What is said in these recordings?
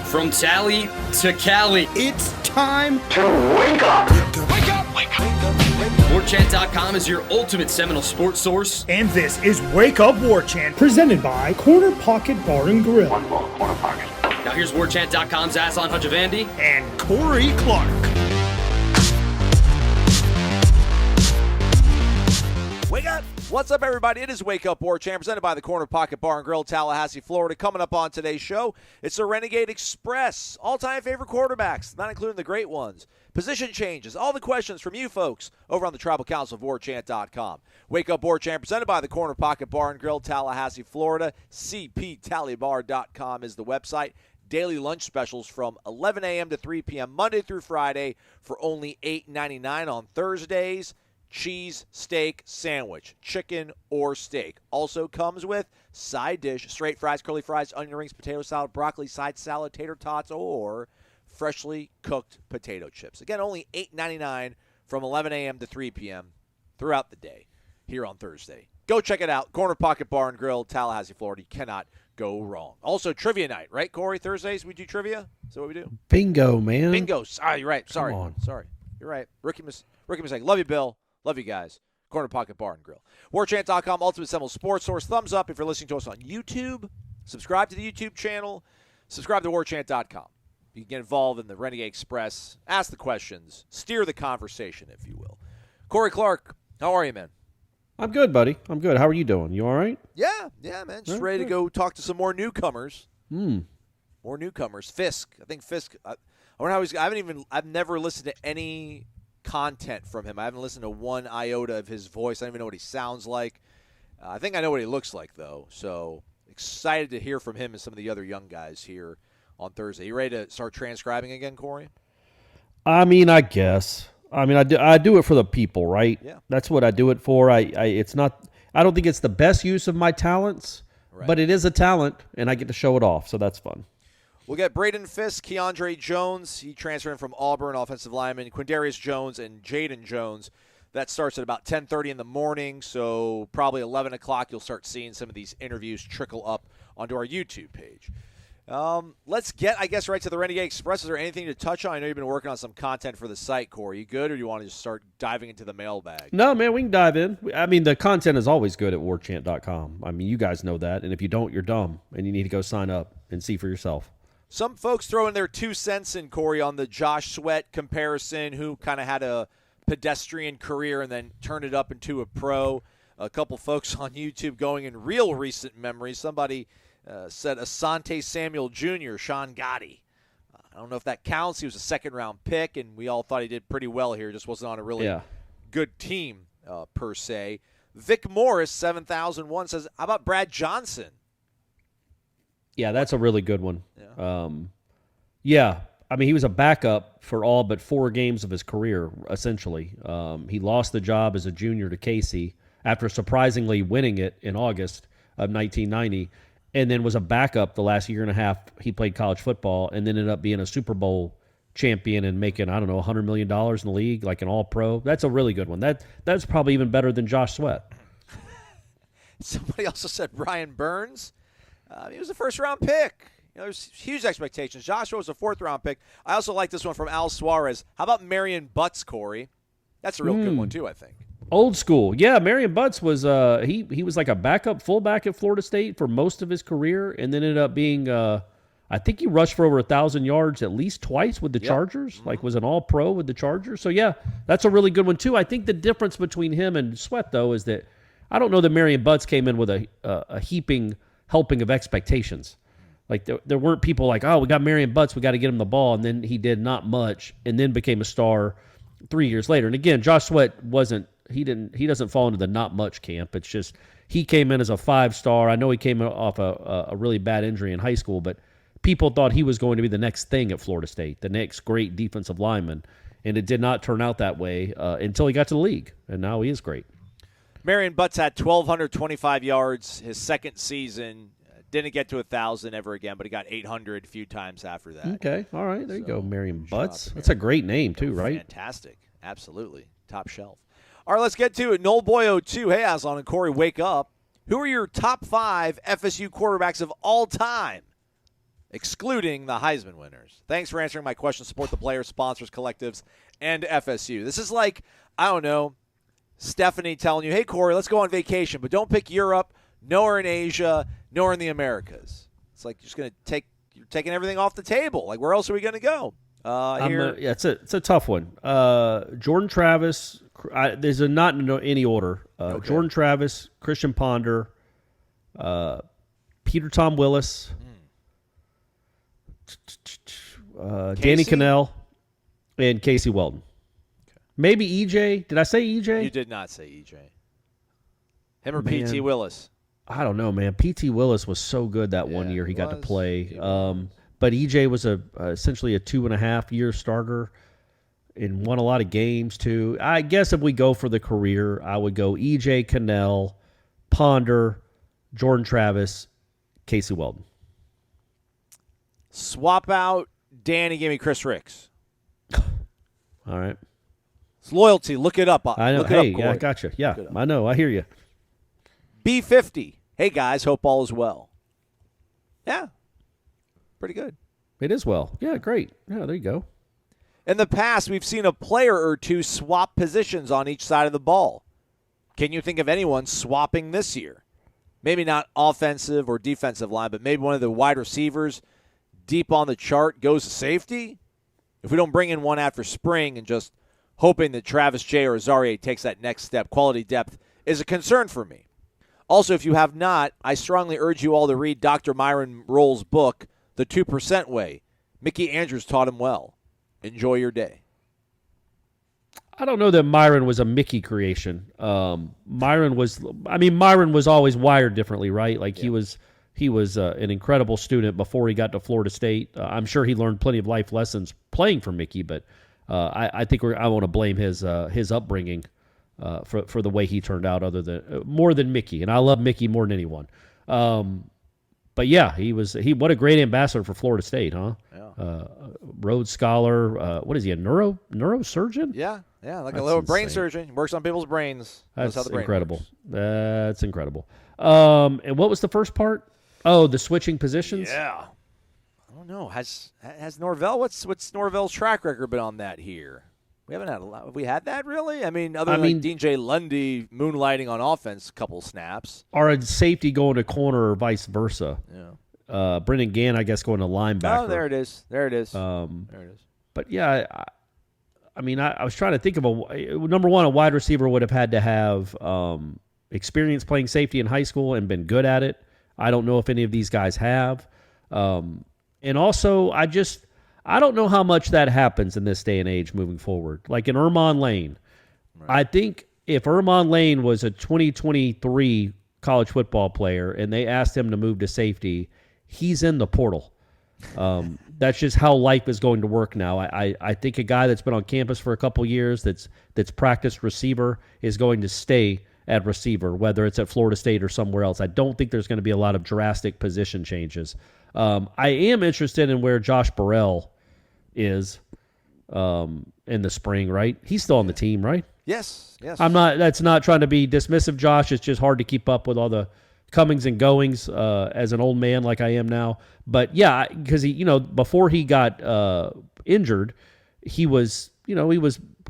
From Tally to Cali, It's time to wake up. Wake up! Wake up! Warchant.com is your ultimate Seminole sports source. And this is Wake Up Warchant, presented by Corner Pocket Bar and Grill. One ball, corner pocket. Now here's Warchant.com's Aslan Hajavandi. And Corey Clark. Wake up! What's up, everybody? It is Wake Up Warchant, presented by the Corner Pocket Bar and Grill, Tallahassee, Florida. Coming up on today's show, it's the Renegade Express. All-time favorite quarterbacks, not including the great ones. Position changes, all the questions from you folks over on the Tribal Council of Warchant.com. Wake Up Warchant, presented by the Corner Pocket Bar and Grill, Tallahassee, Florida. CPTallybar.com is the website. Daily lunch specials from 11 a.m. to 3 p.m. Monday through Friday for only $8.99 on Thursdays. Cheese, steak, sandwich, chicken, or steak. Also comes with side dish, straight fries, curly fries, onion rings, potato salad, broccoli, side salad, tater tots, or freshly cooked potato chips. Again, only $8.99 from 11 a.m. to 3 p.m. throughout the day here on Thursday. Go check it out. Corner Pocket Bar and Grill, Tallahassee, Florida. You cannot go wrong. Also, trivia night, right, Corey? Thursdays we do trivia? Is that what we do? Bingo, man. Bingo. You're right. Sorry. Come on. Sorry. You're right. Rookie mistake. Love you, Bill. Love you guys. Corner Pocket Bar and Grill. Warchant.com, Ultimate Seminole Sports Source. Thumbs up if you're listening to us on YouTube. Subscribe to the YouTube channel. Subscribe to Warchant.com. You can get involved in the Renegade Express. Ask the questions. Steer the conversation, if you will. Corey Clark, how are you, man? I'm good, buddy. I'm good. How are you doing? You all right? Yeah, man. Just ready to go talk to some more newcomers. More newcomers. Fisk. I think Fisk. I wonder how he's. I've never listened to any content from him. I haven't listened to one iota of his voice. I don't even know what he sounds like. I think I know what he looks like, though. So excited to hear from him and some of the other young guys here on Thursday. You ready to start transcribing again, Corey? I mean, I guess. I mean, I do it for the people, right? Yeah. That's what I do it for. It's not. I don't think it's the best use of my talents, but it is a talent, and I get to show it off, so that's fun. We'll get Braden Fisk, Keandre Jones. He transferred in from Auburn, offensive lineman. Quindarius Jones and Jaden Jones. That starts at about 10:30 in the morning, so probably 11 o'clock you'll start seeing some of these interviews trickle up onto our YouTube page. Let's get, I guess, right to the Renegade Express. Is there anything to touch on? I know you've been working on some content for the site, Corey. You good, or do you want to just start diving into the mailbag? No, man, we can dive in. I mean, the content is always good at warchant.com. I mean, you guys know that, and if you don't, you're dumb, and you need to go sign up and see for yourself. Some folks throw in their 2 cents in, Corey, on the Josh Sweat comparison, who kind of had a pedestrian career and then turned it up into a pro. A couple folks on YouTube going in real recent memory. Somebody said Asante Samuel Jr., Sean Gotti. I don't know if that counts. He was a second-round pick, and we all thought he did pretty well here. Just wasn't on a really good team, per se. Vic Morris, 7001, says, how about Brad Johnson? Yeah, that's a really good one. Yeah. I mean, he was a backup for all but 4 games of his career, essentially. He lost the job as a junior to Casey after surprisingly winning it in August of 1990, and then was a backup the last year and a half he played college football, and then ended up being a Super Bowl champion and making, I don't know, $100 million in the league, like an all-pro. That's a really good one. That's probably even better than Josh Sweat. Somebody also said Brian Burns. He was a first-round pick. You know, there's huge expectations. Joshua was a 4th-round pick. I also like this one from Al Suarez. How about Marion Butts, Corey? That's a real good one, too, I think. Old school. Yeah, Marion Butts was he was like a backup fullback at Florida State for most of his career, and then ended up being I think he rushed for over 1,000 yards at least twice with the Chargers, like was an all-pro with the Chargers. So, yeah, that's a really good one, too. I think the difference between him and Sweat, though, is that I don't know that Marion Butts came in with a heaping helping of expectations. Like there weren't people like, oh, we got Marion Butts, we got to get him the ball, and then he did not much, and then became a star 3 years later. And again, Josh Sweat he doesn't fall into the not much camp. It's just he came in as a 5-star. I know he came off a really bad injury in high school, but people thought he was going to be the next thing at Florida State, the next great defensive lineman, and it did not turn out that way until he got to the league, and now he is great. Marion Butts had 1,225 yards his second season. Didn't get to 1,000 ever again, but he got 800 a few times after that. Okay, all right, there you go, Marion Butts. That's a great name too, right? Fantastic, absolutely, top shelf. All right, let's get to it. Noel Boy 02, hey Aslan and Corey, wake up. Who are your top 5 FSU quarterbacks of all time? excluding the Heisman winners. Thanks for answering my question. Support the players, sponsors, collectives, and FSU. This is like, I don't know, Stephanie telling you, hey, Corey, let's go on vacation, but don't pick Europe, nor in Asia, nor in the Americas. It's like you're taking everything off the table. Like, where else are we going to go? It's a tough one. Jordan Travis, there's not in any order. Okay. Jordan Travis, Christian Ponder, Peter Tom Willis, Danny Cannell, and Casey Weldon. Okay. Maybe EJ. Did I say EJ? You did not say EJ. Him or P.T. Willis? I don't know, man. P.T. Willis was so good that 1 year he got to play. But EJ was essentially a 2.5-year starter and won a lot of games too. I guess if we go for the career, I would go EJ, Cannell, Ponder, Jordan Travis, Casey Weldon. Swap out Danny, give me Chris Ricks. All right. It's loyalty. Look it up. I know. Look hey, it up, yeah, I got you. Yeah, I know. I hear you. B50. Hey, guys, hope all is well. Yeah. Pretty good. It is well. Yeah, great. Yeah, there you go. In the past, we've seen a player or two swap positions on each side of the ball. Can you think of anyone swapping this year? Maybe not offensive or defensive line, but maybe one of the wide receivers deep on the chart goes to safety? If we don't bring in one after spring and just hoping that Travis J. or Azarie takes that next step, quality depth is a concern for me. Also, if you have not, I strongly urge you all to read Dr. Myron Roll's book, The 2% Way. Mickey Andrews taught him well. Enjoy your day. I don't know that Myron was a Mickey creation. Myron was always wired differently, right? Like he was an incredible student before he got to Florida State. I'm sure he learned plenty of life lessons playing for Mickey, but I think I want to blame his upbringing for the way he turned out, more than Mickey, and I love Mickey more than anyone. But yeah, what a great ambassador for Florida State, huh? Yeah. Rhodes Scholar. What is he, a neurosurgeon? Yeah, like a little brain surgeon. He works on people's brains. That's how the brain incredible. works. That's incredible. And what was the first part? Oh, the switching positions? Yeah. I don't know. Has Norvell, what's Norvell's track record been on that here? We haven't had a lot. Have we had that really? I mean, DJ Lundy moonlighting on offense, a couple snaps. Or a safety going to corner or vice versa. Yeah. Brendan Gann, I guess, going to linebacker. Oh, there it is. There it is. But yeah, I was trying to think of number one, a wide receiver would have had to have experience playing safety in high school and been good at it. I don't know if any of these guys have. And also, I don't know how much that happens in this day and age moving forward. Like in Ermon Lane, right. I think if Ermon Lane was a 2023 college football player and they asked him to move to safety, he's in the portal. That's just how life is going to work now. I think a guy that's been on campus for a couple years that's practiced receiver is going to stay at receiver, whether it's at Florida State or somewhere else. I don't think there's going to be a lot of drastic position changes. I am interested in where Josh Burrell is in the spring, right? He's still on the team, right? Yes. That's not trying to be dismissive, Josh. It's just hard to keep up with all the comings and goings as an old man like I am now. But yeah, because he, before he got injured, he was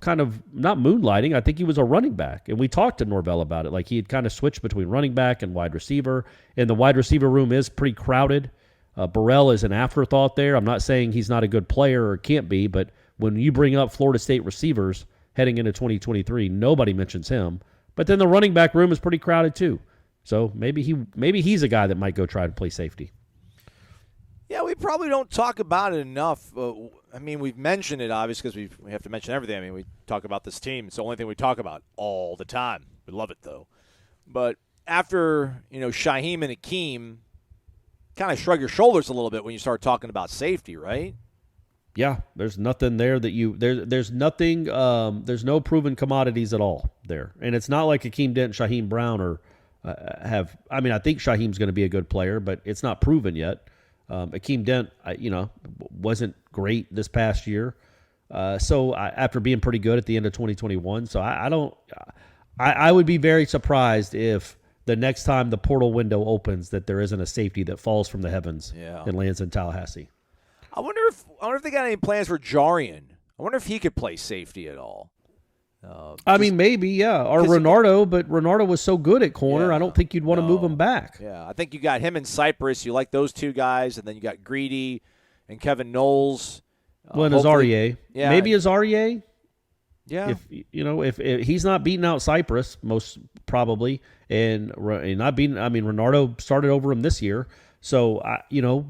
kind of not moonlighting. I think he was a running back, and we talked to Norvell about it. Like he had kind of switched between running back and wide receiver, and the wide receiver room is pretty crowded. Burrell is an afterthought there. I'm not saying he's not a good player or can't be, but when you bring up Florida State receivers heading into 2023, nobody mentions him. But then the running back room is pretty crowded too. So maybe he's a guy that might go try to play safety. Yeah, we probably don't talk about it enough. We've mentioned it, obviously, because we have to mention everything. We talk about this team. It's the only thing we talk about all the time. We love it, though. But after, Shaheem and Akeem, kind of shrug your shoulders a little bit when you start talking about safety, right? Yeah, there's nothing there there's nothing, there's no proven commodities at all there. And it's not like Akeem Dent, Shaheem Brown I think Shaheem's going to be a good player, but it's not proven yet. Akeem Dent, wasn't great this past year. After being pretty good at the end of 2021. So I would be very surprised if the next time the portal window opens that there isn't a safety that falls from the heavens Yeah. and lands in Tallahassee. I wonder if they got any plans for Jarian. I wonder if he could play safety at all. I mean, maybe, yeah. Or Renardo, but Renardo was so good at corner, I don't think you'd want to move him back. Yeah, I think you got him and Cypress. You like those two guys, and then you got Greedy and Kevin Knowles. Well, and Azarie. Yeah. Maybe Azarie. Yeah. If he's not beating out Cypress, most probably, and not beating, I mean, Renardo started over him this year. So,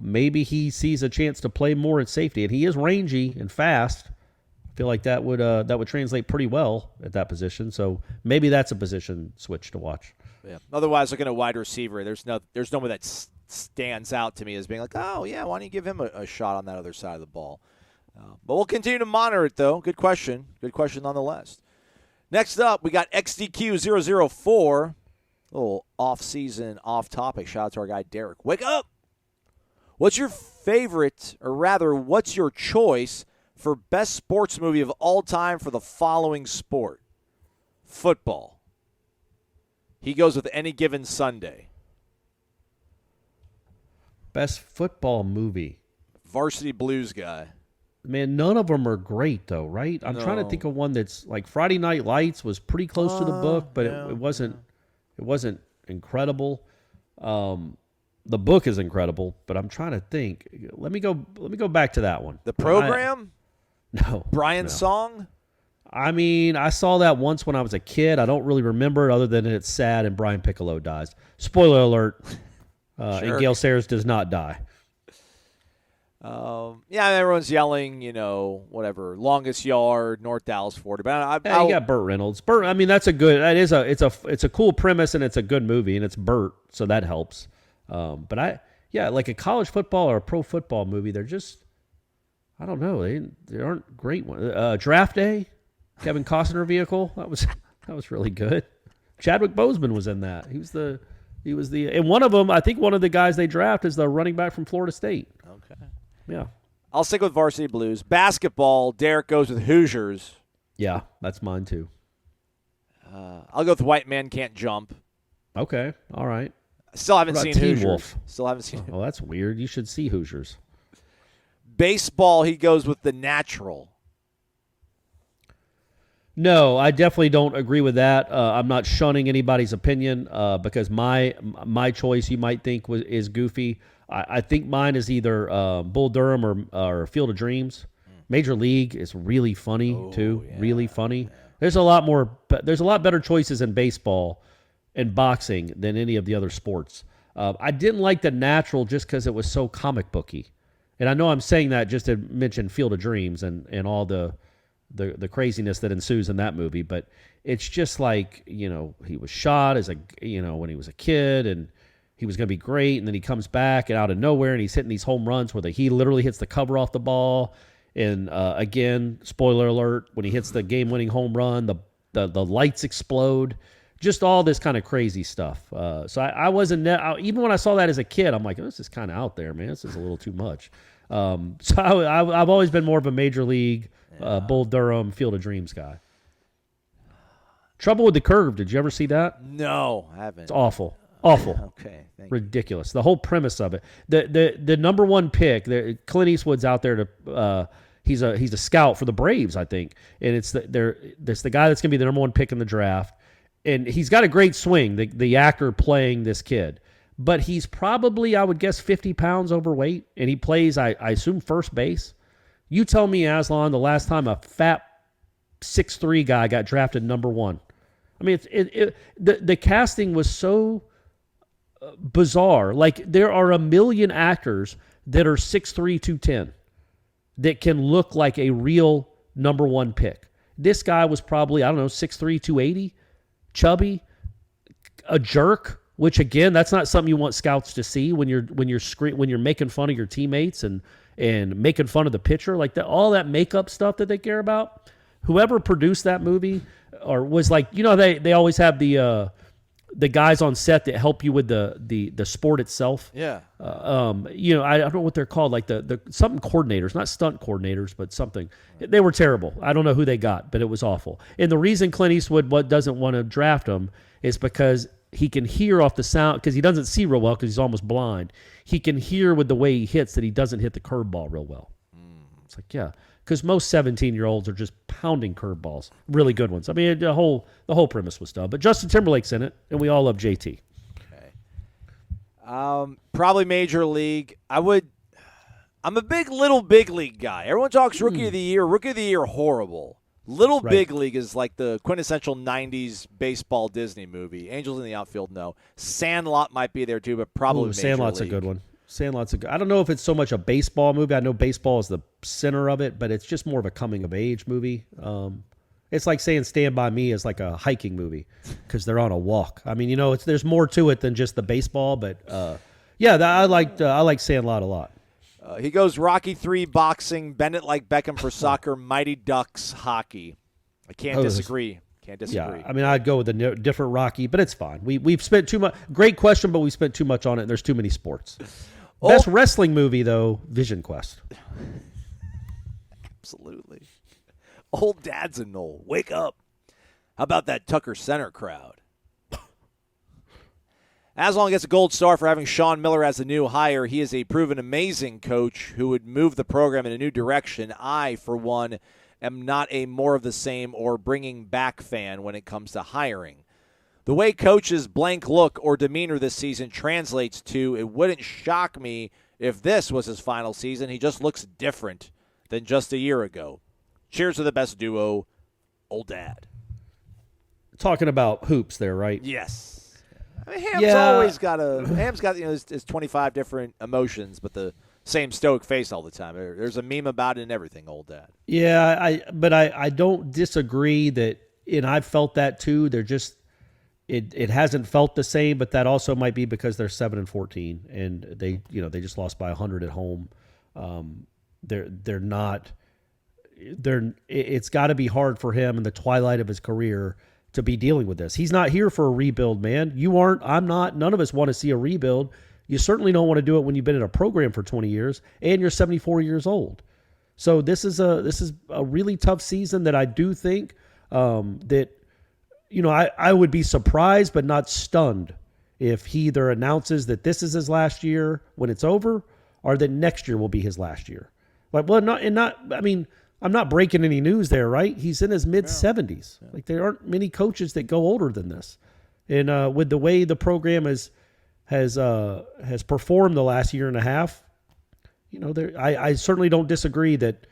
maybe he sees a chance to play more at safety. And he is rangy and fast. I feel like that would translate pretty well at that position. So maybe that's a position switch to watch. Yeah. Otherwise, looking at wide receiver, there's no one that stands out to me as being like, oh, yeah, why don't you give him a shot on that other side of the ball? But we'll continue to monitor it, though. Good question. Good question nonetheless. Next up, we got XDQ004. A little off-season, off-topic. Shout out to our guy, Derek. Wake up! What's your favorite, or rather, what's your choice for best sports movie of all time for the following sport? Football. He goes with Any Given Sunday. Best football movie. Varsity Blues guy. Man, none of them are great, though, right? I'm trying to think of one that's like Friday Night Lights was pretty close to the book, but it wasn't incredible. The book is incredible, but I'm trying to think. Let me go back to that one. The Program? No. Brian's Song? I mean, I saw that once when I was a kid. I don't really remember it other than it's sad and Brian Piccolo dies. Spoiler alert. Sure. And Gale Sayers does not die. Yeah, everyone's yelling, whatever, longest yard, North Dallas 40. But you got Burt Reynolds. That's it's a cool premise and it's a good movie and it's Burt, so that helps. But like a college football or a pro football movie, they're just, I don't know, they aren't great ones. Draft Day, Kevin Costner vehicle, that was really good. Chadwick Boseman was in that. He was the and one of them, I think one of the guys they draft is the running back from Florida State. Okay. Yeah. I'll stick with Varsity Blues. Basketball, Derek goes with Hoosiers. Yeah, that's mine too. I'll go with White Man Can't Jump. Okay, all right. Still haven't seen Teen Hoosiers. Wolf? Still haven't seen it. Oh, that's weird. You should see Hoosiers. Baseball, he goes with The Natural. No, I definitely don't agree with that. I'm not shunning anybody's opinion because my choice you might think is goofy. I think mine is either Bull Durham or Field of Dreams. Major League is really funny too, really funny. Yeah. There's a lot better choices in baseball and boxing than any of the other sports. I didn't like The Natural just because it was so comic booky, and I know I'm saying that just to mention Field of Dreams and all the craziness that ensues in that movie, but it's just like, he was shot as when he was a kid and he was going to be great, and then he comes back and out of nowhere and he's hitting these home runs where he literally hits the cover off the ball, and again, spoiler alert, when he hits the game-winning home run, the lights explode, just all this kind of crazy stuff. So I wasn't even when I saw that as a kid, I'm like, this is kind of out there, man. This is a little too much. So I've always been more of a Major League, Bull Durham, Field of Dreams guy. Trouble with the Curve. Did you ever see that? No, I haven't. It's awful. Awful. Okay. Ridiculous. The whole premise of it. The number one pick, Clint Eastwood's out there to he's a scout for the Braves, I think. And it's the guy that's going to be the number one pick in the draft. And he's got a great swing, the actor playing this kid. But he's probably, I would guess, 50 pounds overweight. And he plays, I assume, first base. You tell me, Aslan, the last time a fat 6'3" guy got drafted number one. I mean, the casting was so bizarre. Like, there are a million actors that are 6'3", 210 that can look like a real number one pick. This guy was probably, 6'3", 280, chubby, a jerk, which, again, that's not something you want scouts to see when you're making fun of your teammates and making fun of the pitcher, like all that makeup stuff that they care about. Whoever produced that movie or was like, they always have the guys on set that help you with the sport itself. Yeah. I don't know what they're called, like the something coordinators, not stunt coordinators, but something. They were terrible. I don't know who they got, but it was awful. And the reason Clint Eastwood doesn't want to draft him is because he can hear off the sound because he doesn't see real well because he's almost blind. He can hear with the way he hits that he doesn't hit the curveball real well. It's like, yeah, because most 17-year-olds are just pounding curveballs, really good ones. I mean, the whole premise was dumb. But Justin Timberlake's in it, and we all love JT. Okay. Probably Major League. I'm a big league guy. Everyone talks Rookie of the Year. Rookie of the Year, horrible. Big League is like the quintessential 90s baseball Disney movie. Angels in the Outfield, no. Sandlot might be there too, but probably Major Sandlot's League. A good one. I don't know if it's so much a baseball movie. I know baseball is the center of it, but it's just more of a coming-of-age movie. It's like saying Stand By Me is like a hiking movie because they're on a walk. I mean, there's more to it than just the baseball, but I like Sandlot a lot. He goes Rocky III boxing, Bend It Like Beckham for soccer, Mighty Ducks hockey. I can't disagree. Yeah, I mean, I'd go with a different Rocky, but it's fine. We've spent too much. Great question, but we spent too much on it, and there's too many sports. Best wrestling movie, though, Vision Quest. Absolutely. Old Dad's a Nole. Wake up. How about that Tucker Center crowd? Aslan gets a gold star for having Sean Miller as the new hire. He is a proven amazing coach who would move the program in a new direction. I, for one, am not a more of the same or bringing back fan when it comes to hiring. The way coaches' blank look or demeanor this season translates to, it wouldn't shock me if this was his final season. He just looks different than just a year ago. Cheers to the best duo, Old Dad. Talking about hoops there, right? Yes. I mean, Ham's got his 25 different emotions, but the same stoic face all the time. There's a meme about it and everything, Old Dad. Yeah, but I don't disagree that, and I've felt that too. They're just it hasn't felt the same, but that also might be because they're 7-14 and they just lost by 100 at home. They're not. It's got to be hard for him in the twilight of his career to be dealing with this. He's not here for a rebuild, man. You aren't. I'm not. None of us want to see a rebuild. You certainly don't want to do it when you've been in a program for 20 years and you're 74 years old. So this is a really tough season that I do think that I would be surprised but not stunned if he either announces that this is his last year when it's over or that next year will be his last year. I'm not breaking any news there, right? He's in his mid-70s. Yeah. Like, there aren't many coaches that go older than this. And with the way the program has performed the last year and a half, I certainly don't disagree that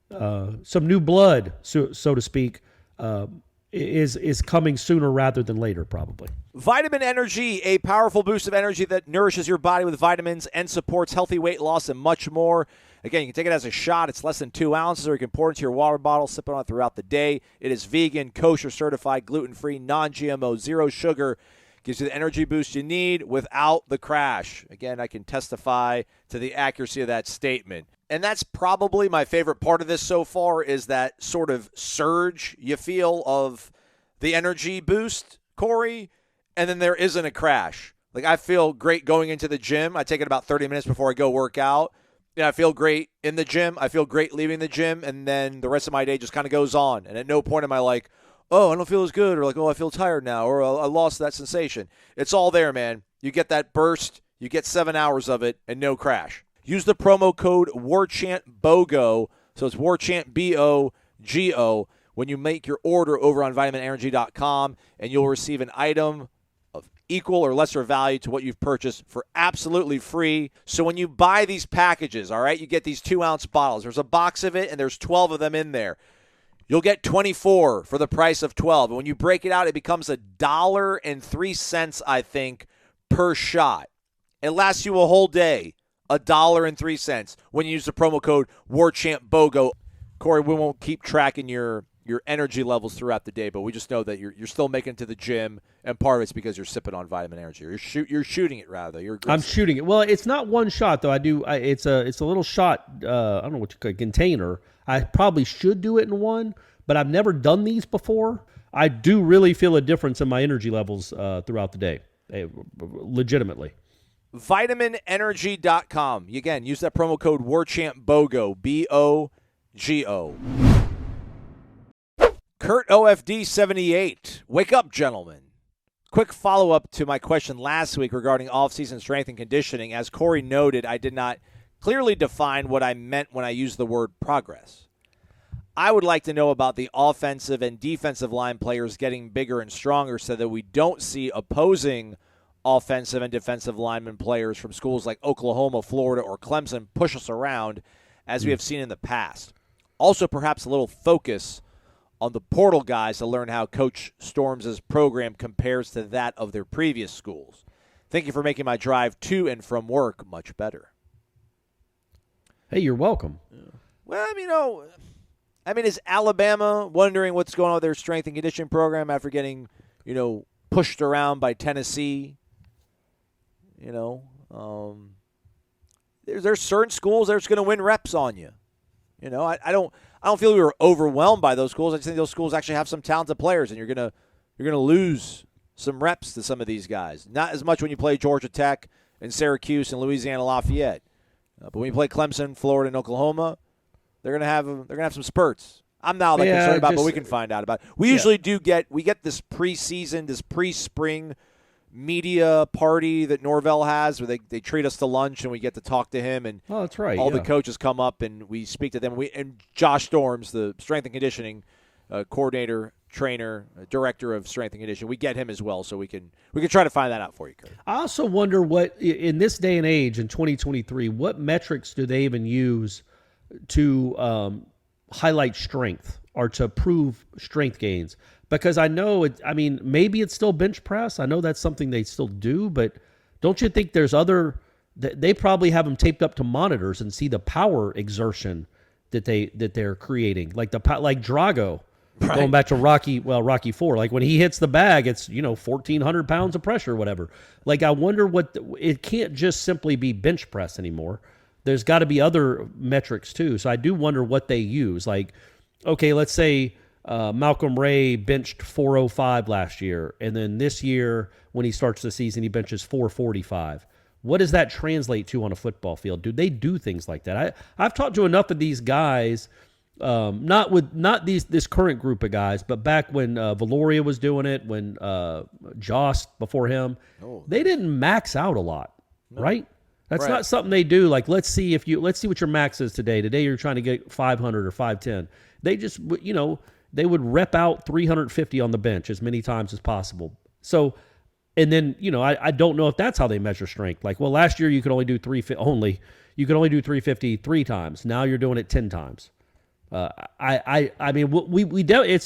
some new blood, so to speak, is coming sooner rather than later, probably. Vitamin Energy, a powerful boost of energy that nourishes your body with vitamins and supports healthy weight loss and much more. Again, you can take it as a shot. It's less than 2 ounces, or you can pour it into your water bottle, sip it on it throughout the day. It is vegan, kosher certified, gluten-free, non-GMO, zero sugar. Gives you the energy boost you need without the crash. Again, I can testify to the accuracy of that statement. And that's probably my favorite part of this so far, is that sort of surge you feel of the energy boost, Corey, and then there isn't a crash. Like, I feel great going into the gym. I take it about 30 minutes before I go work out. I feel great in the gym. I feel great leaving the gym, and then the rest of my day just kind of goes on. And at no point am I like, oh, I don't feel as good, or like, oh, I feel tired now, or I lost that sensation. It's all there, man. You get that burst, you get 7 hours of it, and no crash. Use the promo code WARCHANTBOGO, so it's WARCHANT, BOGO, when you make your order over on vitaminenergy.com, and you'll receive an item of equal or lesser value to what you've purchased for absolutely free. So when you buy these packages, all right, you get these 2-ounce bottles. There's a box of it, and there's 12 of them in there. You'll get 24 for the price of 12. And when you break it out, it becomes $1.03, I think, per shot. It lasts you a whole day, $1.03, when you use the promo code WARCHANTBOGO. Corey, we won't keep tracking your energy levels throughout the day, but we just know that you're still making it to the gym, and part of it's because you're sipping on vitamin energy. You're shooting it, rather. I'm shooting it. Well, it's not one shot, though. It's a little shot, I don't know what you call it, container. I probably should do it in one, but I've never done these before. I do really feel a difference in my energy levels throughout the day, legitimately. VitaminEnergy.com. Again, use that promo code WARCHANTBOGO, BOGO. Kurt OFD 78. Wake up, gentlemen. quick follow-up to my question last week regarding off-season strength and conditioning. As Corey noted, I did not clearly define what I meant when I used the word progress. I would like to know about the offensive and defensive line players getting bigger and stronger so that we don't see opposing offensive and defensive lineman players from schools like Oklahoma, Florida, or Clemson push us around as we have seen in the past. Also, perhaps a little focus on the portal guys to learn how Coach Storms' program compares to that of their previous schools. Thank you for making my drive to and from work much better. Hey, you're welcome. Well, is Alabama wondering what's going on with their strength and conditioning program after getting, pushed around by Tennessee? There's certain schools that's going to win reps on you. I don't feel we were overwhelmed by those schools. I just think those schools actually have some talented players, and you're gonna lose some reps to some of these guys. Not as much when you play Georgia Tech and Syracuse and Louisiana Lafayette, but when you play Clemson, Florida, and Oklahoma, they're gonna have some spurts. I'm not that concerned about, but we can find out about it. We usually get this preseason, this pre-spring media party that Norvell has where they treat us to lunch and we get to talk to him, and that's right. The coaches come up and we speak to them. And Josh Storms, the strength and conditioning coordinator, trainer, director of strength and conditioning, we get him as well, so we can try to find that out for you, Kurt. I also wonder what in this day and age in 2023, what metrics do they even use to highlight strength or to prove strength gains? Because I know maybe it's still bench press. I know that's something they still do, but don't you think there's other? They probably have them taped up to monitors and see the power exertion that they're creating, like Drago, right. Going back to Rocky IV. Like when he hits the bag, it's 1,400 pounds of pressure, or whatever. Like I wonder it can't just simply be bench press anymore. There's got to be other metrics too. So I do wonder what they use. Like, okay, let's say. Malcolm Ray benched 405 last year, and then this year when he starts the season, he benches 445. What does that translate to on a football field? Do they do things like that? I've talked to enough of these guys, not this current group of guys, but back when Valoria was doing it, when Jost before him, they didn't max out a lot, right? That's not something they do. Like let's see what your max is today. Today you're trying to get 500 or 510. They just they would rep out 350 on the bench as many times as possible. So, and then, I don't know if that's how they measure strength. Like, well, last year you could only do 350 you could only do 350 3 times. Now you're doing it 10 times. It's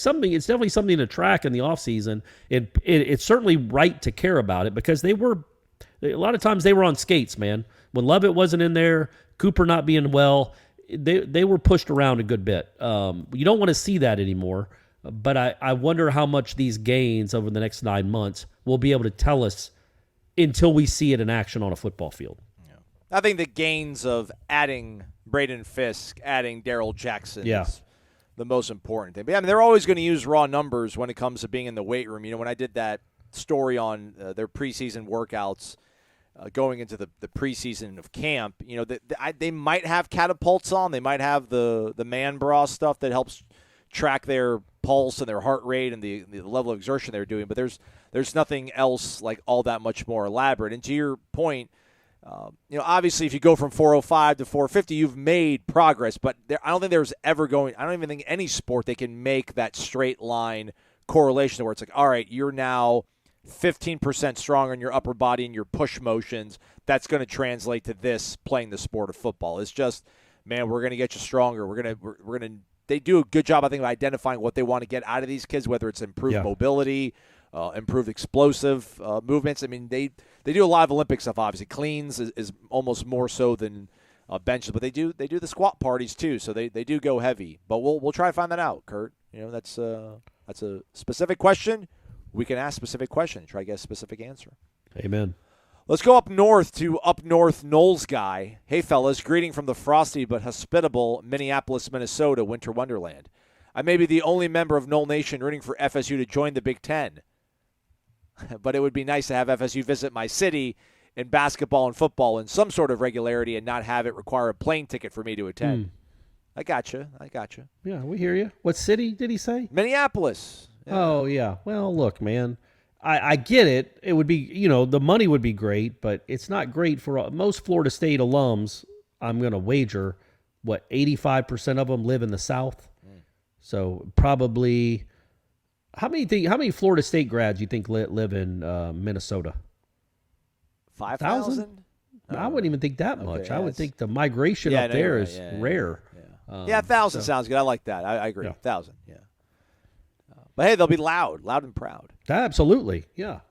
definitely something to track in the off season. It's certainly right to care about it because a lot of times they were on skates, man. When Lovett wasn't in there, Cooper not being well, they were pushed around a good bit. You don't want to see that anymore, but I wonder how much these gains over the next 9 months will be able to tell us until we see it in action on a football field. Yeah. I think the gains of adding Braden Fisk, adding Darrell Jackson is the most important thing. But they're always going to use raw numbers when it comes to being in the weight room. When I did that story on their preseason workouts, going into the preseason of camp, they might have catapults on. They might have the man bra stuff that helps track their pulse and their heart rate and the level of exertion they're doing. But there's nothing else like all that much more elaborate. And to your point, obviously if you go from 405 to 450, you've made progress. But I don't even think any sport they can make that straight line correlation where it's like, all right, you're now 15% stronger in your upper body and your push motions. That's going to translate to this playing the sport of football. It's just, man, we're going to get you stronger. They do a good job, I think, of identifying what they want to get out of these kids, whether it's improved mobility, improved explosive movements. They do a lot of Olympic stuff, obviously. Cleans is almost more so than benches, but they do the squat parties too, so they do go heavy. But we'll try to find that out, Kurt. That's a specific question. We can ask specific questions, try to get a specific answer. Amen. Let's go up north to Up North Noles guy. Hey, fellas, greeting from the frosty but hospitable Minneapolis, Minnesota winter wonderland. I may be the only member of Nole Nation rooting for FSU to join the Big Ten, but it would be nice to have FSU visit my city in basketball and football in some sort of regularity and not have it require a plane ticket for me to attend. I got you. Yeah, we hear you. What city did he say? Minneapolis. Yeah. Oh, yeah. Well, look, man, I get it. It would be, the money would be great, but it's not great for most Florida State alums. I'm going to wager, 85% of them live in the South. So probably, how many Florida State grads you think live in Minnesota? 5,000? I wouldn't even think that much. Okay, I would think the migration up there is rare. Yeah, 1,000 sounds good. I like that. I agree. 1,000, yeah. But hey, they'll be loud and proud. Absolutely, yeah.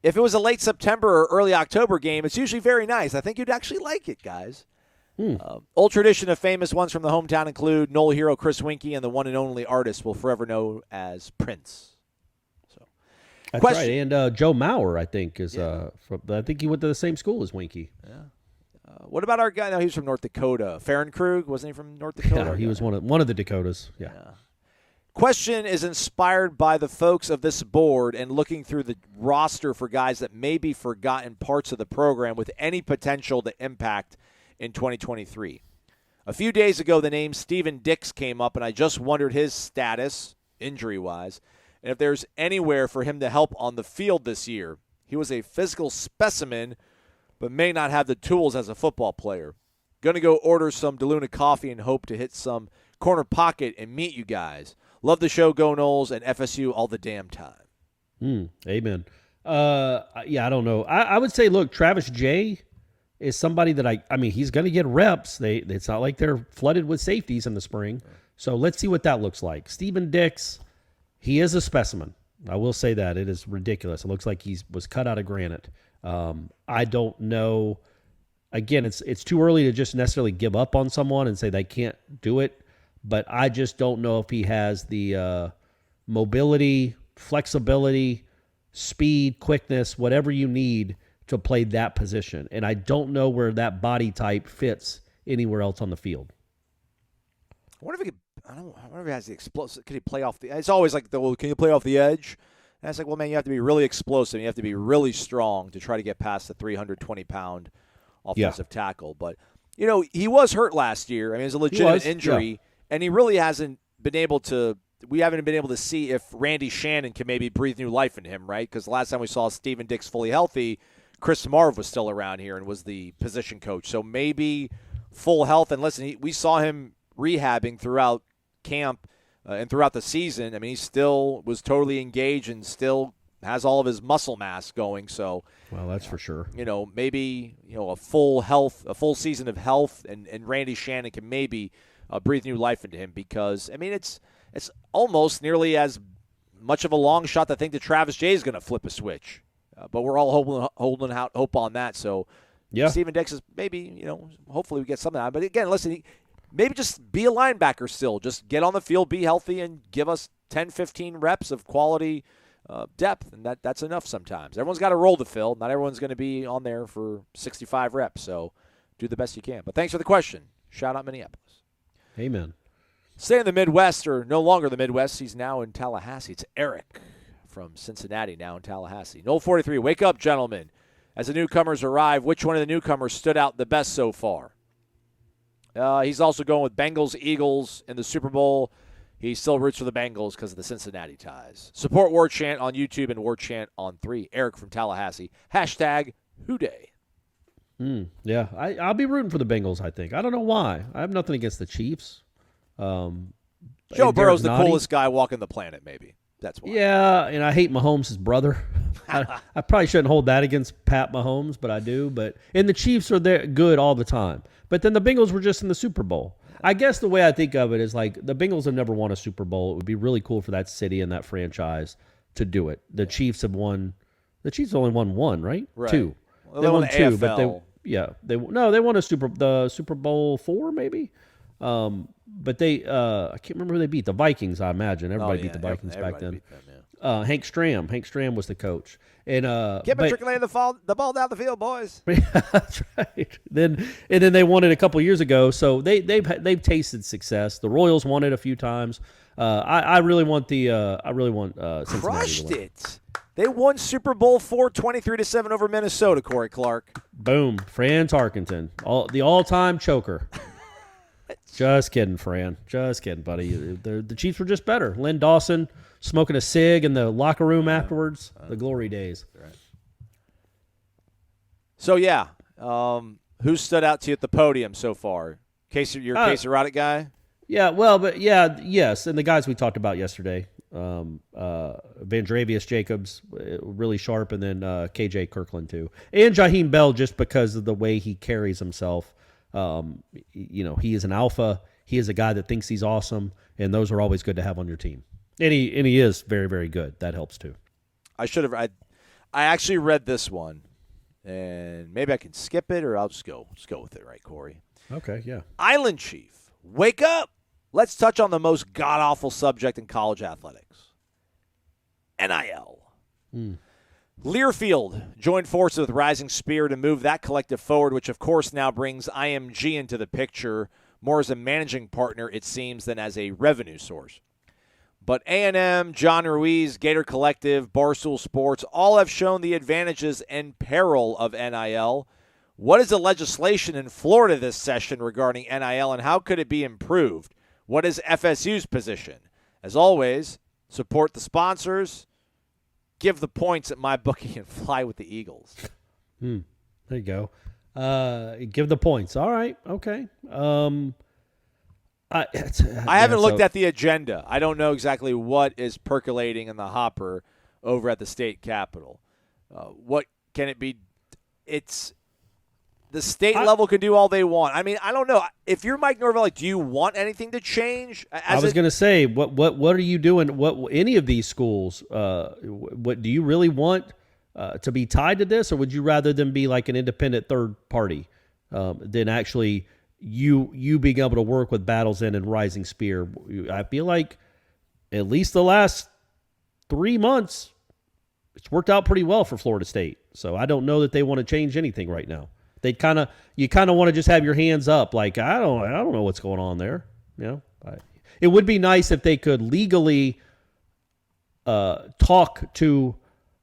If it was a late September or early October game, it's usually very nice. I think you'd actually like it, guys. Old tradition of famous ones from the hometown include Nole hero Chris Winkie and the one and only artist we'll forever know as Prince. So, that's right. And Joe Mauer, I think, is I think he went to the same school as Winkie. Yeah. What about our guy? No, he's from North Dakota. Fahrenkrug, wasn't he from North Dakota? Yeah, he was one of the Dakotas. Yeah. Question is inspired by the folks of this board and looking through the roster for guys that may be forgotten parts of the program with any potential to impact in 2023. A few days ago, the name Steven Dix came up, and I just wondered his status, injury-wise, and if there's anywhere for him to help on the field this year. He was a physical specimen, but may not have the tools as a football player. Going to go order some DeLuna coffee and hope to hit some corner pocket and meet you guys. Love the show, go Noles, and FSU all the damn time. Amen. I don't know. I would say, look, Travis J is somebody that I mean, he's going to get reps. It's not like they're flooded with safeties in the spring. So let's see what that looks like. Steven Dix, he is a specimen. I will say that. It is ridiculous. It looks like he was cut out of granite. I don't know. Again, it's too early to just necessarily give up on someone and say they can't do it. But I just don't know if he has the mobility, flexibility, speed, quickness, whatever you need to play that position. And I don't know where that body type fits anywhere else on the field. I wonder if he has the explosive. Could he play off the? It's always like, can you play off the edge? And it's like, well, man, you have to be really explosive. You have to be really strong to try to get past the 320-pound offensive tackle. But, he was hurt last year. I mean, it was a legitimate injury. Yeah. And he really hasn't been able to – we haven't been able to see if Randy Shannon can maybe breathe new life in him, right? Because the last time we saw Steven Dix fully healthy, Chris Marv was still around here and was the position coach. So maybe full health. And listen, we saw him rehabbing throughout camp and throughout the season. I mean, he still was totally engaged and still has all of his muscle mass going. So, well, that's for sure. Maybe a full season of health, and Randy Shannon can maybe – breathe new life into him, because I mean it's almost nearly as much of a long shot to think that Travis J is going to flip a switch, but we're all holding out hope on that. So Steven Dix is maybe hopefully we get something out. But again, listen, maybe just be a linebacker still, just get on the field, be healthy, and give us 10-15 reps of quality depth, and that's enough. Sometimes everyone's got to roll the field. Not everyone's going to be on there for 65 reps. So do the best you can. But thanks for the question. Shout out Minneapolis. Amen. Stay in the Midwest, or no longer the Midwest. He's now in Tallahassee. It's Eric from Cincinnati, now in Tallahassee. Noel 43, wake up, gentlemen. As the newcomers arrive, which one of the newcomers stood out the best so far? He's also going with Bengals, Eagles in the Super Bowl. He still roots for the Bengals because of the Cincinnati ties. Support Warchant on YouTube and Warchant on 3. Eric from Tallahassee. Hashtag Houday. Yeah, I'll be rooting for the Bengals, I think. I don't know why. I have nothing against the Chiefs. Joe Burrow's the coolest guy walking the planet, maybe. That's why. Yeah, and I hate Mahomes' brother. I probably shouldn't hold that against Pat Mahomes, but I do. And the Chiefs are there good all the time. But then the Bengals were just in the Super Bowl. I guess the way I think of it is like the Bengals have never won a Super Bowl. It would be really cool for that city and that franchise to do it. The Chiefs have won. The Chiefs only won one, right? Two. Well, they won two, but they won the Super Bowl 4 maybe. But they I can't remember who they beat. The Vikings, I imagine. Everybody beat the Vikings back then. Beat them, Hank Stram was the coach. And keep matriculating the ball down the field, boys. That's right. Then they won it a couple years ago, so they've tasted success. The Royals won it a few times. I really want Cincinnati crushed to win. It. They won Super Bowl 4, 23-7 over Minnesota. Corey Clark. Boom, Fran Tarkenton, the all-time choker. Just kidding, Fran. Just kidding, buddy. The Chiefs were just better. Lynn Dawson smoking a cig in the locker room afterwards. The glory days. Right. So, yeah. Who stood out to you at the podium so far? You're a Casey Roddick guy? Yeah, well, yes. And the guys we talked about yesterday. Vandrevius Jacobs, really sharp, and then KJ Kirkland, too. And Jaheim Bell, just because of the way he carries himself. He is an alpha. He is a guy that thinks he's awesome, and those are always good to have on your team. And he is very, very good. That helps too. I actually read this one, and maybe I can skip it, or I'll just go with it, right, Corey? Okay, yeah. Island Chief, wake up! Let's touch on the most god-awful subject in college athletics: NIL. Learfield joined forces with Rising Spear to move that collective forward, which of course now brings IMG into the picture more as a managing partner, it seems, than as a revenue source. But A&M, John Ruiz, Gator Collective, Barstool Sports all have shown the advantages and peril of NIL. What is the legislation in Florida this session regarding NIL, and how could it be improved? What is FSU's position? As always, support the sponsors. Give the points at MyBookie and fly with the Eagles. There you go. Give the points. All right. Okay. I haven't looked at the agenda. I don't know exactly what is percolating in the hopper over at the state capitol. What can it be? It's the state level can do all they want. I mean, I don't know. If you're Mike Norvell, do you want anything to change? I was going to say, what are you doing? What any of these schools? What do you really want to be tied to this, or would you rather them be like an independent third party than actually you being able to work with Battles End and Rising Spear? I feel like at least the last 3 months, it's worked out pretty well for Florida State. So I don't know that they want to change anything right now. You kind of want to just have your hands up, like I don't know what's going on there. It would be nice if they could legally talk to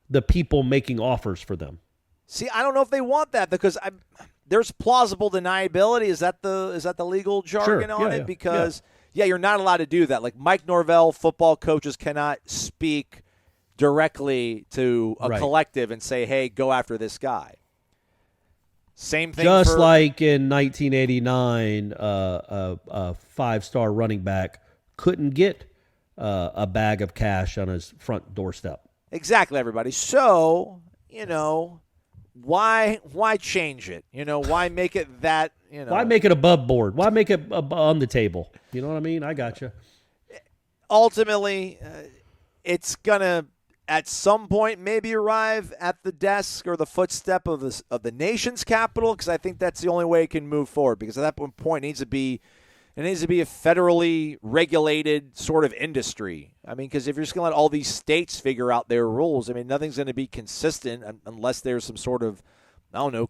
the people making offers for them. See, I don't know if they want that because there's plausible deniability. Is that the legal jargon on it? Because you're not allowed to do that. Like Mike Norvell, football coaches cannot speak directly to a collective and say, "Hey, go after this guy." Same thing. Just like in 1989, a five-star running back couldn't get a bag of cash on his front doorstep. Exactly, everybody. So, why change it? Why make it that, Why make it above board? Why make it on the table? You know what I mean? I got you. Ultimately, it's going to, at some point, maybe arrive at the desk or the footstep of the nation's capital, because I think that's the only way it can move forward. Because at that point, it needs to be a federally regulated sort of industry. I mean, because if you're just going to let all these states figure out their rules, I mean, nothing's going to be consistent unless there's some sort of,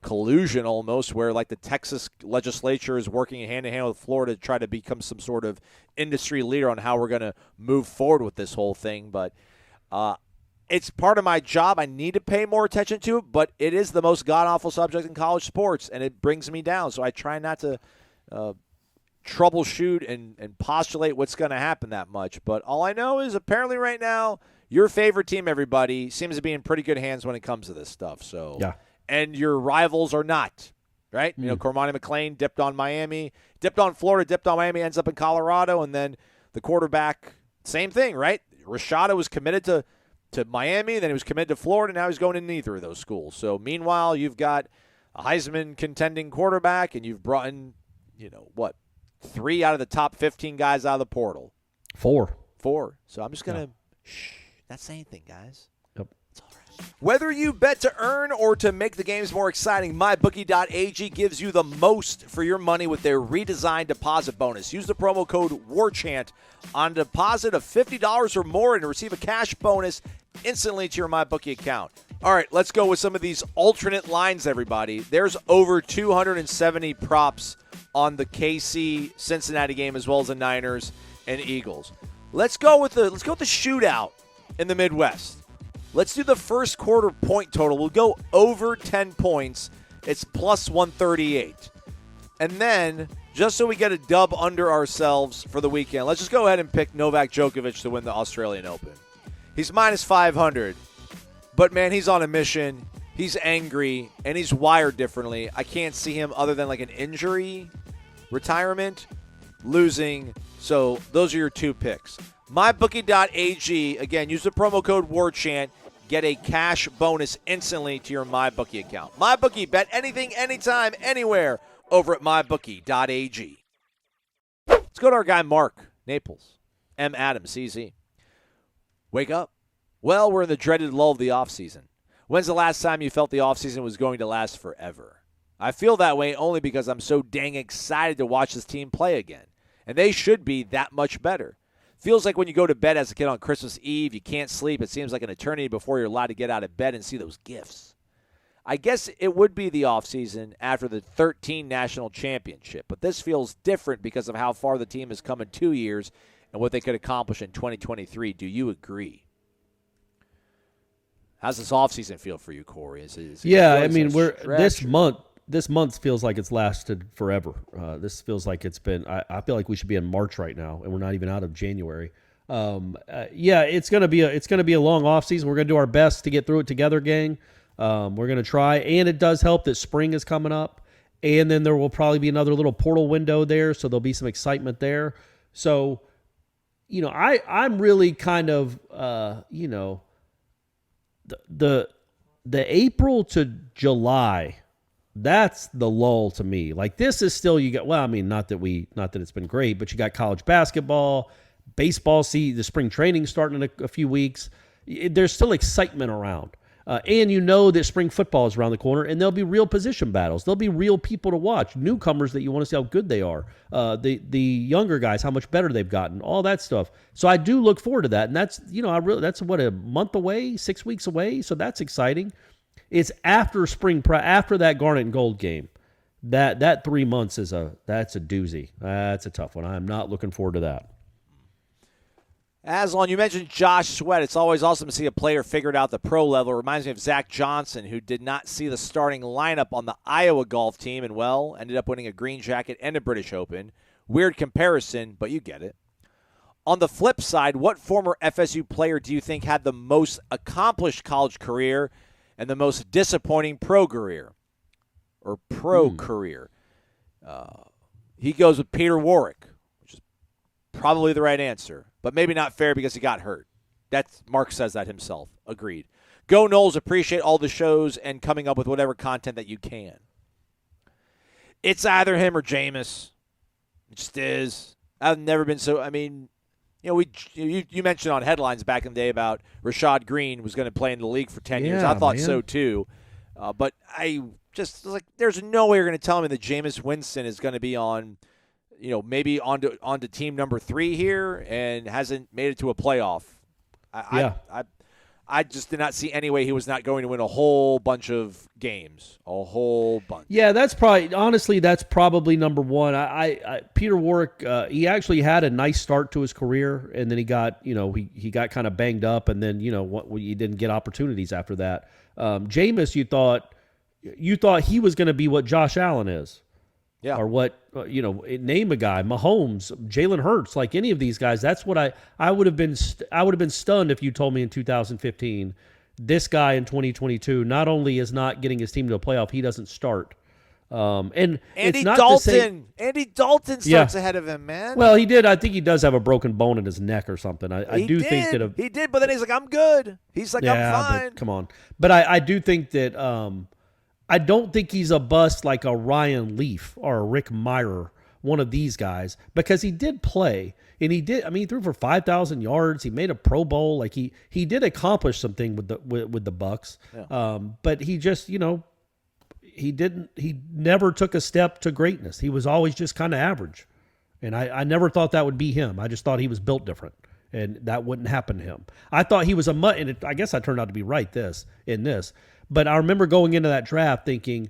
collusion almost, where like the Texas legislature is working hand in hand with Florida to try to become some sort of industry leader on how we're going to move forward with this whole thing. But it's part of my job. I need to pay more attention to it, but it is the most god-awful subject in college sports, and it brings me down. So I try not to troubleshoot and postulate what's going to happen that much. But all I know is apparently right now, your favorite team, everybody, seems to be in pretty good hands when it comes to this stuff. So, and your rivals are not, right? Cormani McClain dipped on Miami, dipped on Florida, dipped on Miami, ends up in Colorado, and then the quarterback, same thing, right? Rashada was committed to Miami, then he was committed to Florida, now he's going in neither of those schools. So, meanwhile, you've got a Heisman contending quarterback, and you've brought in, 3 out of the top 15 guys out of the portal. 4. So I'm just going to not say anything, guys. Yep. It's all right. Whether you bet to earn or to make the games more exciting, MyBookie.ag gives you the most for your money with their redesigned deposit bonus. Use the promo code WARCHANT on a deposit of $50 or more and receive a cash bonus instantly to your MyBookie account. All right, let's go with some of these alternate lines, everybody. There's over 270 props on the KC-Cincinnati game as well as the Niners and Eagles. Let's go with the shootout in the Midwest. Let's do the first quarter point total. We'll go over 10 points. It's plus 138. And then, just so we get a dub under ourselves for the weekend, let's just go ahead and pick Novak Djokovic to win the Australian Open. He's minus 500, but, man, he's on a mission. He's angry, and he's wired differently. I can't see him other than like an injury, retirement, losing. So those are your two picks. MyBookie.ag, again, use the promo code WARCHANT. Get a cash bonus instantly to your MyBookie account. MyBookie, bet anything, anytime, anywhere over at MyBookie.ag. Let's go to our guy Mark, Naples. M. Adams, CZ. Wake up. Well, we're in the dreaded lull of the offseason. When's the last time you felt the offseason was going to last forever? I feel that way only because I'm so dang excited to watch this team play again. And they should be that much better. Feels like when you go to bed as a kid on Christmas Eve, you can't sleep. It seems like an eternity before you're allowed to get out of bed and see those gifts. I guess it would be the offseason after the 13 national championship, but this feels different because of how far the team has come in 2 years and what they could accomplish in 2023. Do you agree? How's this offseason feel for you, Corey? I mean, this month feels like it's lasted forever. This feels like it's been. I feel like we should be in March right now, and we're not even out of January. It's gonna be a long offseason. We're gonna do our best to get through it together, gang. We're gonna try, and it does help that spring is coming up, and then there will probably be another little portal window there, so there'll be some excitement there. So, I'm really kind of the April to July. That's the lull to me. Like, this is still, not that it's been great, but you got college basketball, baseball, the spring training starting in a few weeks. There's still excitement around. And that spring football is around the corner, and there'll be real position battles. There'll be real people to watch, newcomers that you want to see how good they are. The younger guys, how much better they've gotten, all that stuff. So I do look forward to that. And that's, that's a month away, 6 weeks away. So that's exciting. It's after after that Garnet and Gold game. That 3 months that's a doozy. That's a tough one. I'm not looking forward to that. Aslan, you mentioned Josh Sweat. It's always awesome to see a player figured out the pro level. It reminds me of Zach Johnson, who did not see the starting lineup on the Iowa golf team and, ended up winning a green jacket and a British Open. Weird comparison, but you get it. On the flip side, what former FSU player do you think had the most accomplished college career and the most disappointing pro career? He goes with Peter Warwick, which is probably the right answer, but maybe not fair because he got hurt. Mark says that himself. Agreed. Go Noles. Appreciate all the shows and coming up with whatever content that you can. It's either him or Jameis. It just is. I've never been so. I mean, you mentioned on headlines back in the day about Rashad Green was going to play in the league for 10 years. I thought so too. But I just was like, there's no way you're going to tell me that Jameis Winston is going to be on, maybe onto team number 3 here and hasn't made it to a playoff. I just did not see any way he was not going to win a whole bunch of games. A whole bunch. Yeah, that's probably number one. Peter Warwick, he actually had a nice start to his career, and then he got, he got kind of banged up, and then, he didn't get opportunities after that. Jameis, you thought he was going to be what Josh Allen is. Yeah. Or what, name a guy, Mahomes, Jalen Hurts, like any of these guys. That's what I would have been stunned if you told me in 2015, this guy in 2022 not only is not getting his team to a playoff, he doesn't start. And Andy Dalton starts ahead of him, man. Well, he did. I think he does have a broken bone in his neck or something. I do think that he did, but then he's like, I'm good. He's like, I'm fine. Come on. But I do think that I don't think he's a bust like a Ryan Leaf or a Rick Meyer, one of these guys, because he did play, and he threw for 5,000 yards. He made a Pro Bowl. Like he did accomplish something with the Bucs. Yeah. But he just, he never took a step to greatness. He was always just kind of average. And I never thought that would be him. I just thought he was built different, and that wouldn't happen to him. I thought he was and I guess I turned out to be right in this. But I remember going into that draft thinking,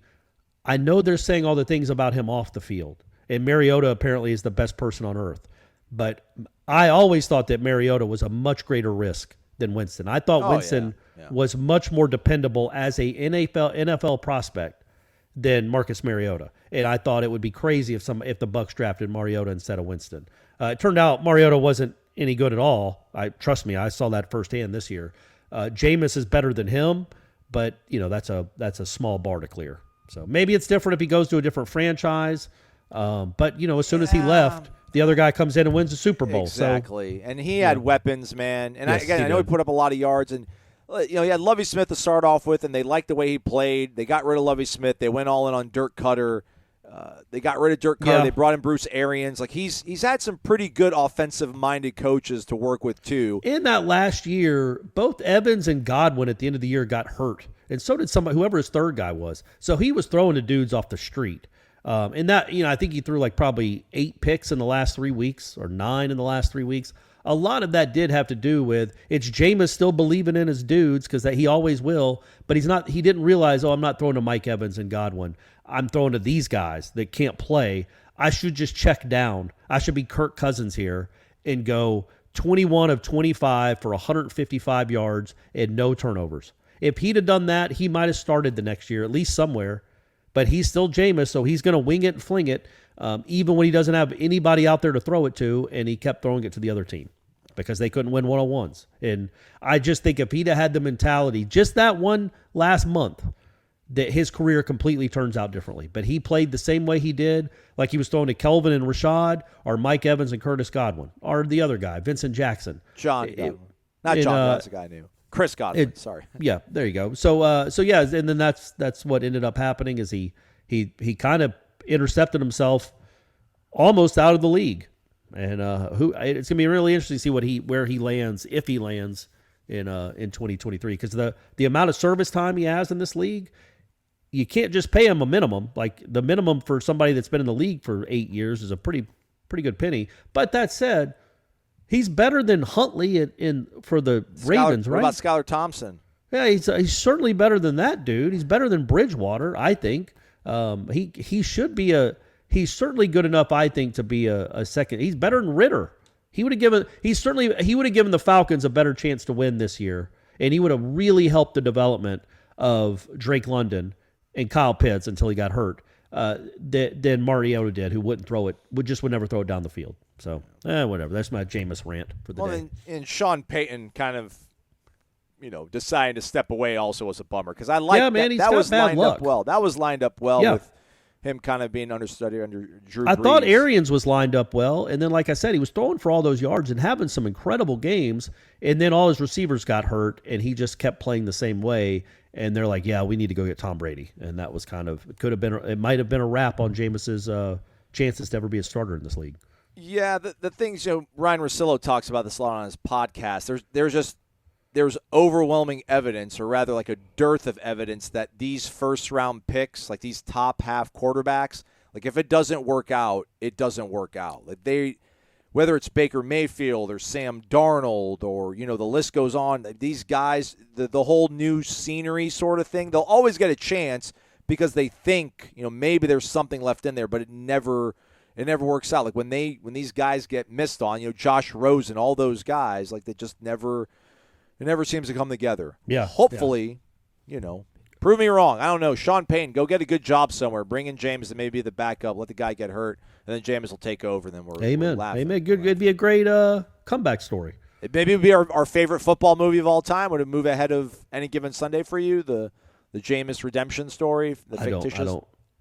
I know they're saying all the things about him off the field, and Mariota apparently is the best person on earth. But I always thought that Mariota was a much greater risk than Winston. I thought Winston was much more dependable as a NFL prospect than Marcus Mariota. And I thought it would be crazy if the Bucs drafted Mariota instead of Winston. It turned out Mariota wasn't any good at all. Trust me, I saw that firsthand this year. Jameis is better than him, but that's a small bar to clear. So maybe it's different if he goes to a different franchise. But as soon as he left, the other guy comes in and wins the Super Bowl. Exactly. So, and he had weapons, man. And yes, I know he put up a lot of yards. And, he had Lovie Smith to start off with, and they liked the way he played. They got rid of Lovie Smith. They went all in on Dirk Cutter. They got rid of Dirk Cutter. Yeah. They brought in Bruce Arians. Like he's had some pretty good offensive-minded coaches to work with, too. In that last year, both Evans and Godwin at the end of the year got hurt. And so did whoever his third guy was. So he was throwing the dudes off the street. And that, I think he threw like probably 8 picks in the last 3 weeks or 9 in the last 3 weeks. A lot of that did have to do with it's Jameis still believing in his dudes because he always will, but he didn't realize, I'm not throwing to Mike Evans and Godwin. I'm throwing to these guys that can't play. I should just check down. I should be Kirk Cousins here and go 21 of 25 for 155 yards and no turnovers. If he'd have done that, he might have started the next year, at least somewhere. But he's still Jameis, so he's going to wing it and fling it, even when he doesn't have anybody out there to throw it to, and he kept throwing it to the other team because they couldn't win one-on-ones. And I just think if he'd have had the mentality, just that one last month, that his career completely turns out differently. But he played the same way he did, like he was throwing to Kelvin and Rashad, or Mike Evans and Curtis Godwin, or the other guy, Vincent Jackson. John Godwin. Not John, that's the guy I knew. Chris Godwin, sorry. Yeah, there you go. So yeah, and then that's what ended up happening is he kind of intercepted himself almost out of the league, and it's gonna be really interesting to see where he lands, if he lands in 2023, because the amount of service time he has in this league, you can't just pay him a minimum. Like the minimum for somebody that's been in the league for 8 years is a pretty good penny. But that said, he's better than Huntley for the Ravens, right? What about Skylar Thompson? Yeah, he's certainly better than that dude. He's better than Bridgewater, I think. He should be he's certainly good enough, I think, to be a second. He's better than Ritter. He would have given the Falcons a better chance to win this year, and he would have really helped the development of Drake London and Kyle Pitts until he got hurt. Than Mariota did, who would never throw it down the field. So, whatever. That's my Jameis rant for the day. And Sean Payton kind of, deciding to step away also was a bummer because I like that was lined up well. That was lined up well with him kind of being understudy under Drew Brees. I thought Arians was lined up well, and then, like I said, he was throwing for all those yards and having some incredible games, and then all his receivers got hurt, and he just kept playing the same way. And they're like, we need to go get Tom Brady. And that was it might have been a wrap on Jameis's chances to ever be a starter in this league. Yeah, the things, Ryan Russillo talks about this a lot on his podcast. There's overwhelming evidence, or rather like a dearth of evidence, that these first-round picks, like these top-half quarterbacks, like if it doesn't work out, it doesn't work out. Like whether it's Baker Mayfield or Sam Darnold or, the list goes on, these guys, the whole new scenery sort of thing, they'll always get a chance because they think, maybe there's something left in there, but it never works out. Like when these guys get missed on, Josh Rosen, all those guys, like it never seems to come together. Yeah. Hopefully, prove me wrong. I don't know. Sean Payton, go get a good job somewhere. Bring in James to maybe be the backup. Let the guy get hurt, and then James will take over. And then we're laughing. Amen. Good. It'd be a great comeback story. Maybe it would be our favorite football movie of all time. Would it move ahead of Any Given Sunday for you? The Jameis redemption story, the fictitious.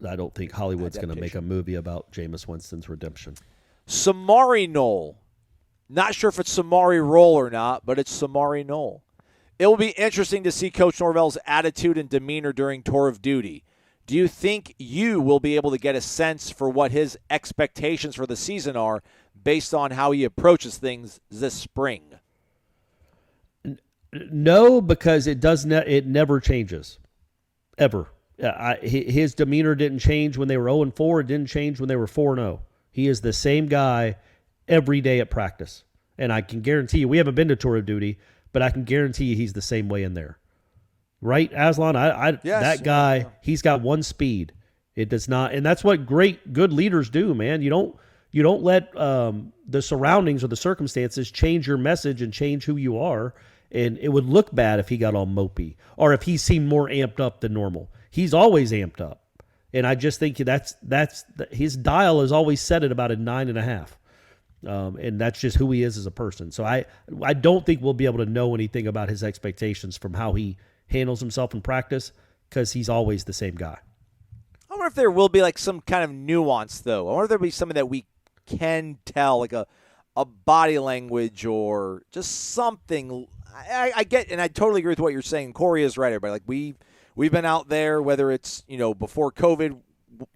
I don't think Hollywood's going to make a movie about Jameis Winston's redemption. Samari Knoll. Not sure if it's Samari Roll or not, but it's Samari Knoll. It will be interesting to see Coach Norvell's attitude and demeanor during tour of duty. Do you think you will be able to get a sense for what his expectations for the season are based on how he approaches things this spring? No, because it never changes, ever. His demeanor didn't change when they were 0-4. It didn't change when they were 4-0. He is the same guy every day at practice. And I can guarantee you, we haven't been to tour of duty, but I can guarantee you he's the same way in there. Right, Aslan? Yes, that guy, he's got one speed. It does not, and that's what good leaders do, man. You don't let the surroundings or the circumstances change your message and change who you are. And it would look bad if he got all mopey or if he seemed more amped up than normal. He's always amped up. And I just think that's his dial is always set at about a 9.5. And that's just who he is as a person. So I don't think we'll be able to know anything about his expectations from how he handles himself in practice, because he's always the same guy. I wonder if there will be like some kind of nuance, though. I wonder if there'll be something that we can tell, like a body language or just something. I get, and I totally agree with what you're saying. Corey is right, everybody. Like we've been out there, whether it's before COVID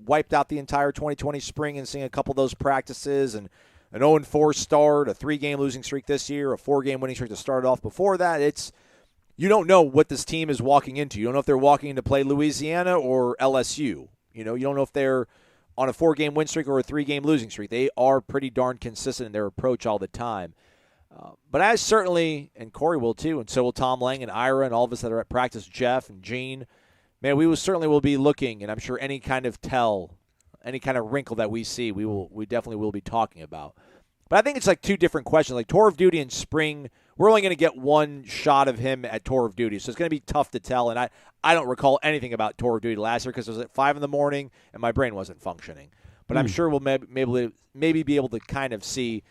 wiped out the entire 2020 spring and seeing a couple of those practices, and an 0-4 start, a 3-game losing streak this year, a 4-game winning streak to start off before that. You don't know what this team is walking into. You don't know if they're walking in to play Louisiana or LSU. You don't know if they're on a 4-game win streak or a 3-game losing streak. They are pretty darn consistent in their approach all the time. But I certainly, and Corey will too, and so will Tom Lang and Ira and all of us that are at practice, Jeff and Gene, man, we certainly will be looking, and I'm sure any kind of wrinkle that we see, we definitely will be talking about. But I think it's like two different questions. Like tour of duty in spring, we're only going to get one shot of him at tour of duty, so it's going to be tough to tell. And I don't recall anything about tour of duty last year because it was at 5 a.m. and my brain wasn't functioning. But I'm sure we'll maybe be able to kind of see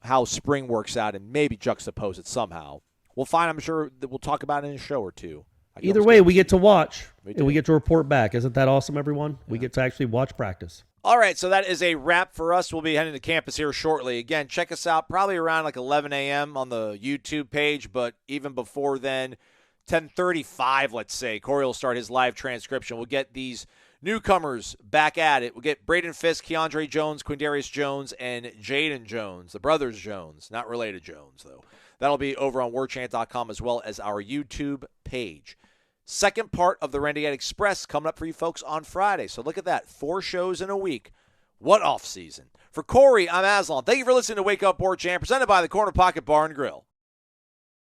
how spring works out and maybe juxtapose it somehow. We'll find. I'm sure that we'll talk about it in a show or two. Either way, we get to watch and we get to report back. Isn't that awesome, everyone? Yeah. We get to actually watch practice. All right, so that is a wrap for us. We'll be heading to campus here shortly. Again, check us out probably around like 11 a.m. on the YouTube page, but even before then, 10:35, let's say, Corey will start his live transcription. We'll get these newcomers back at it. We'll get Braden Fisk, Keandre Jones, Quindarius Jones, and Jaden Jones, the brothers Jones, not related Jones, though. That'll be over on warchant.com as well as our YouTube page. Second part of the Renegade Express coming up for you folks on Friday. So look at that. 4 shows in a week. What off season? For Corey, I'm Aslan. Thank you for listening to Wake Up Warchant, presented by the Corner Pocket Bar and Grill.